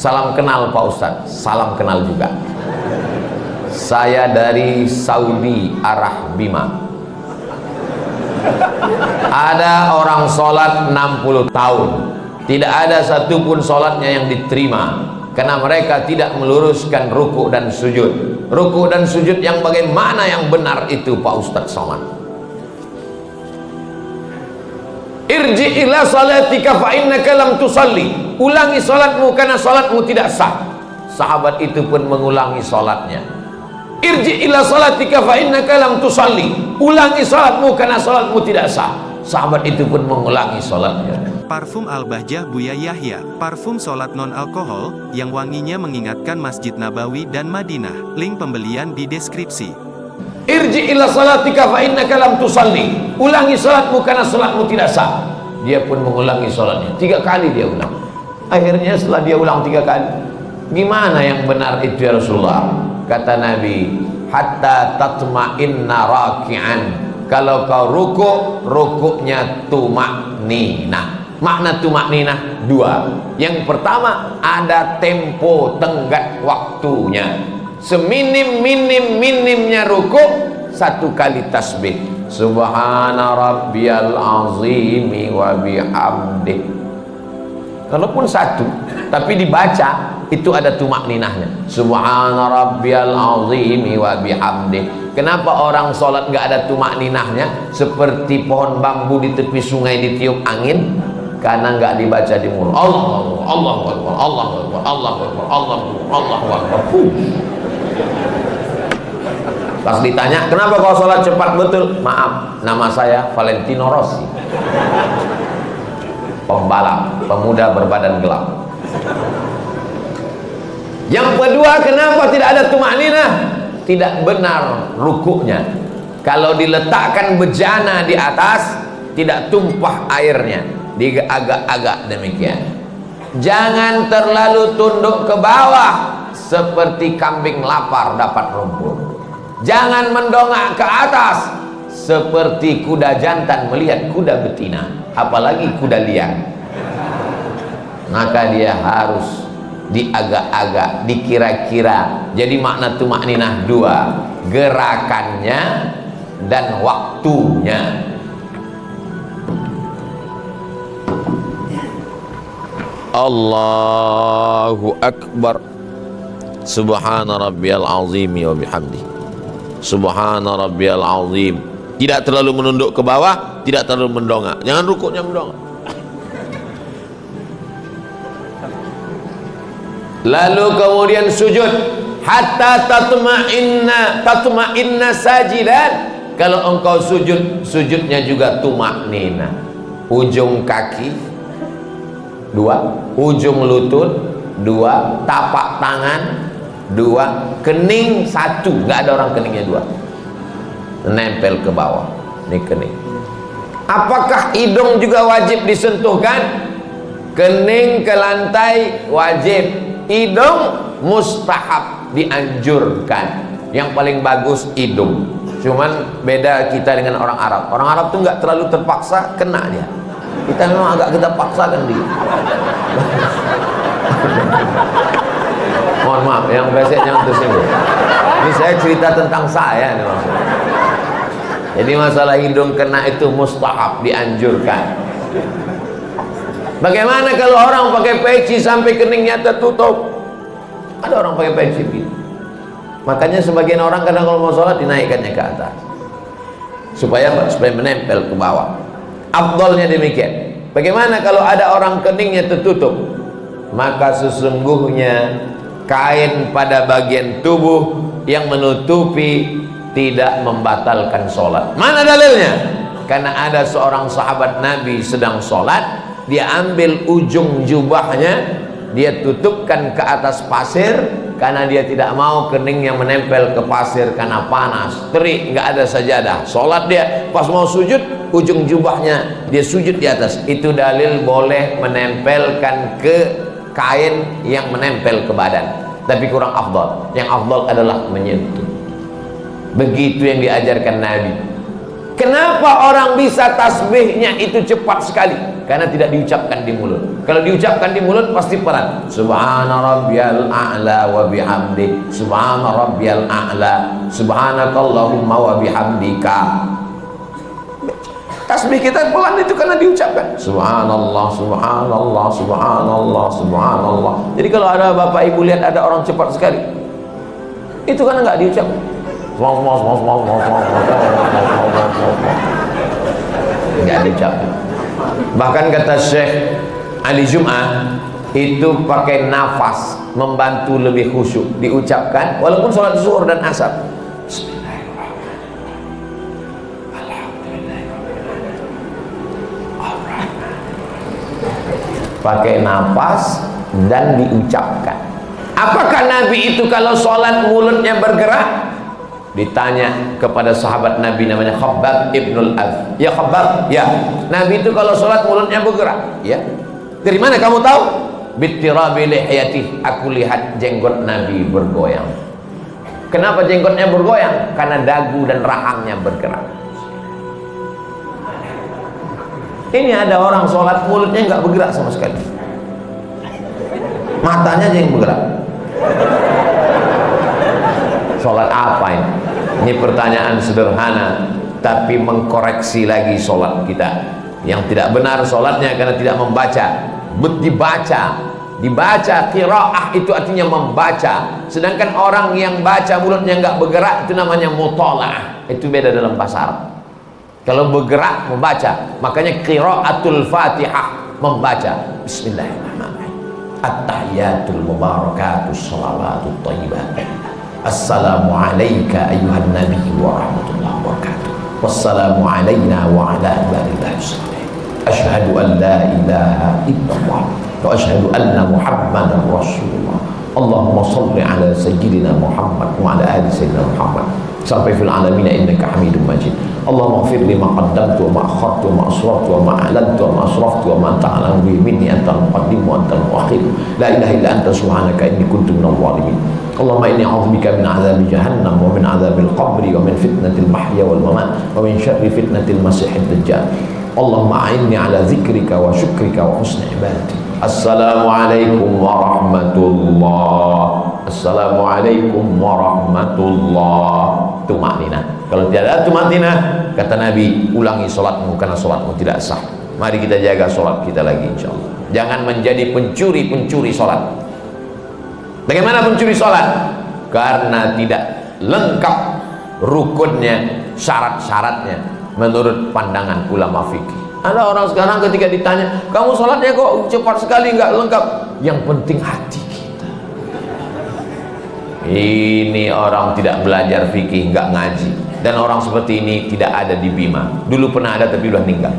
Salam kenal Pak Ustadz. Salam kenal juga. Saya dari Saudi Arah Bima. Ada orang sholat 60 tahun, tidak ada satupun sholatnya yang diterima, karena mereka tidak meluruskan ruku dan sujud. Ruku dan sujud yang bagaimana yang benar itu Pak Ustadz Somad? Irji ila salatika fa innaka lam tusalli. Ulangi salatmu karena salatmu tidak sah. Sahabat itu pun mengulangi salatnya. Irji ila salatika fa innaka lam tusalli. Ulangi salatmu karena salatmu tidak sah. Sahabat itu pun mengulangi salatnya. Parfum Al-Bahjah Buya Yahya, parfum solat non-alkohol, yang wanginya mengingatkan Masjid Nabawi dan Madinah. Link pembelian di deskripsi. Irji ila salatika fa innaka lam tusalli. Ulangi salatmu karena salatmu tidak sah. Dia pun mengulangi salatnya. 3 kali dia ulang. Akhirnya setelah dia ulang 3 kali, gimana yang benar itu ya Rasulullah? Kata Nabi, hatta tatma'inna raki'an. Kalau kau rukuknya tumakninah. Makna tumakninah 2. Yang pertama, ada tempo tenggat waktunya. Seminim-minimnya rukuk 1 kali tasbih. Subhana rabbiyal azimi wa bihamdih. Walaupun 1, tapi dibaca itu ada tumakninahnya. Subhana rabbiyal azimi wa bihamdih. Kenapa orang sholat nggak ada tumakninahnya? Seperti pohon bambu di tepi sungai ditiup angin. Karena nggak dibaca di mulut. Allahu Akbar, Allahu Akbar, Allahu Akbar, Allahu Akbar, Allahu Akbar. Pas ditanya, kenapa kau sholat cepat? Betul, maaf, nama saya Valentino Rossi, pembalap, pemuda berbadan gelap. Yang kedua, kenapa tidak ada tumakninah? Tidak benar rukuknya. Kalau diletakkan bejana di atas, tidak tumpah airnya, diagak-agak demikian. Jangan terlalu tunduk ke bawah seperti kambing lapar dapat rumput. Jangan mendongak ke atas seperti kuda jantan melihat kuda betina, apalagi kuda liar. Maka dia harus diagak-agak, dikira-kira. Jadi makna tumakninah 2, gerakannya dan waktunya. Allahu Akbar. Subhana rabbiyal azimi wa bihamdi. Subhana rabbiyal azim. Tidak terlalu menunduk ke bawah, tidak terlalu mendongak. Jangan rukuknya mendongak. Lalu kemudian sujud hatta tatma'inna sajidan. Kalau engkau sujud, sujudnya juga tumakninah. Ujung kaki 2, ujung lutut 2, tapak tangan 2, kening 1. Nggak ada orang keningnya 2, nempel ke bawah. Ini kening. Apakah hidung juga wajib disentuhkan? Kening ke lantai wajib, hidung mustahab, dianjurkan. Yang paling bagus hidung. Cuman beda kita dengan orang Arab. Orang Arab tuh nggak terlalu terpaksa, kena dia. Kita memang agak kita paksakan dia. Mohon maaf, yang besek jangan tersinggung. Ini saya cerita tentang saya nih maksudnya. Jadi masalah hidung kena itu mustahab, dianjurkan. Bagaimana kalau orang pakai peci sampai keningnya tertutup? Ada orang pakai peci gitu. Makanya sebagian orang kadang kalau mau sholat dinaikkannya ke atas supaya menempel ke bawah. Afdalnya demikian. Bagaimana kalau ada orang keningnya tertutup? Maka sesungguhnya kain pada bagian tubuh yang menutupi tidak membatalkan sholat. Mana dalilnya? Karena ada seorang sahabat Nabi sedang sholat, dia ambil ujung jubahnya, dia tutupkan ke atas pasir, karena dia tidak mau keningnya menempel ke pasir karena panas, terik, nggak ada sajadah. Sholat dia, pas mau sujud, ujung jubahnya dia sujud di atas. Itu dalil boleh menempelkan ke kain yang menempel ke badan, tapi kurang afdal. Yang afdal adalah menyentuh. Begitu yang diajarkan Nabi. Kenapa orang bisa tasbihnya itu cepat sekali? Karena tidak diucapkan di mulut. Kalau diucapkan di mulut pasti pelan. Subhana rabbiyal a'la wa bihamdi. Subhana rabbiyal a'la. Subhanakallahumma wa bihamdika. Tasbih kita pelan itu karena diucapkan. Subhanallah, subhanallah, subhanallah, subhanallah. Jadi kalau ada bapak ibu lihat ada orang cepat sekali, itu karena nggak diucapkan. Nggak diucapkan. Bahkan kata Syekh Ali Jum'ah, itu pakai nafas membantu lebih khusyuk. Diucapkan walaupun sholat zuhur dan asar. Pakai nafas dan diucapkan. Apakah Nabi itu kalau sholat mulutnya bergerak? Ditanya kepada sahabat Nabi namanya Khabbab ibnul Arad. Ya Khabbab, ya. Nabi itu kalau sholat mulutnya bergerak. Ya. Dari mana kamu tahu? Bittirabi lihyatih. Aku lihat jenggot Nabi bergoyang. Kenapa jenggotnya bergoyang? Karena dagu dan rahangnya bergerak. Ini ada orang sholat mulutnya nggak bergerak sama sekali. Matanya aja yang bergerak. Sholat apa ini? Ini pertanyaan sederhana, tapi mengkoreksi lagi sholat kita. Yang tidak benar sholatnya karena tidak membaca. Dibaca, qiraah itu artinya membaca. Sedangkan orang yang baca mulutnya nggak bergerak itu namanya mutola'ah. Itu beda dalam bahasa Arab. Kalau bergerak membaca, makanya qiraatul Fatihah membaca. Bismillahirrahmanirrahim. At-tahiyatul mubarakatus shalawatut thayyibat. Assalamu alayka ayyuhan nabi wa rahmatullahi wa barakatuh. Wassalamu alayna wa ala ibadillahi sholihin. Asyhadu an la ilaha illallah wa asyhadu anna Muhammadan Rasulullah. Allahumma shalli ala sayyidina Muhammad wa ala ali sayyidina Muhammad. Sampai fil alamin innaka Hamidum Majid. Allahumma ighfir li ma qaddamtu wa ma akhartu wa ma asrartu wa ma a'lantu wa ma asraftu wa ma anta a'lamu bihi minni antal muqaddim wa antal muakhir. La ilaha illa anta subhanaka inni kuntu minadh dhalimin. Allahumma inni a'udzubika min 'adzabi jahannam wa min 'adzabil qabri wa min fitnatil mahya wal mamat wa min syarri fitnatil masiihid dajjal. Allahumma a'inni 'ala dzikrika wa syukrika wa husni ibadatik. Assalamualaikum warahmatullahi. Assalamualaikum warahmatullahi. Tumanina. Kalau tidak ada tumanina, kata Nabi, ulangi sholatmu karena sholatmu tidak sah. Mari kita jaga sholat kita lagi insyaallah. Jangan menjadi pencuri-pencuri sholat. Bagaimana pencuri sholat? Karena tidak lengkap rukunnya, syarat-syaratnya menurut pandangan ulama fikih. Ada orang sekarang ketika ditanya, kamu sholatnya kok cepat sekali, nggak lengkap. Yang penting hati kita. Ini orang tidak belajar fikih, nggak ngaji. Dan orang seperti ini tidak ada di Bima. Dulu pernah ada tapi udah meninggal.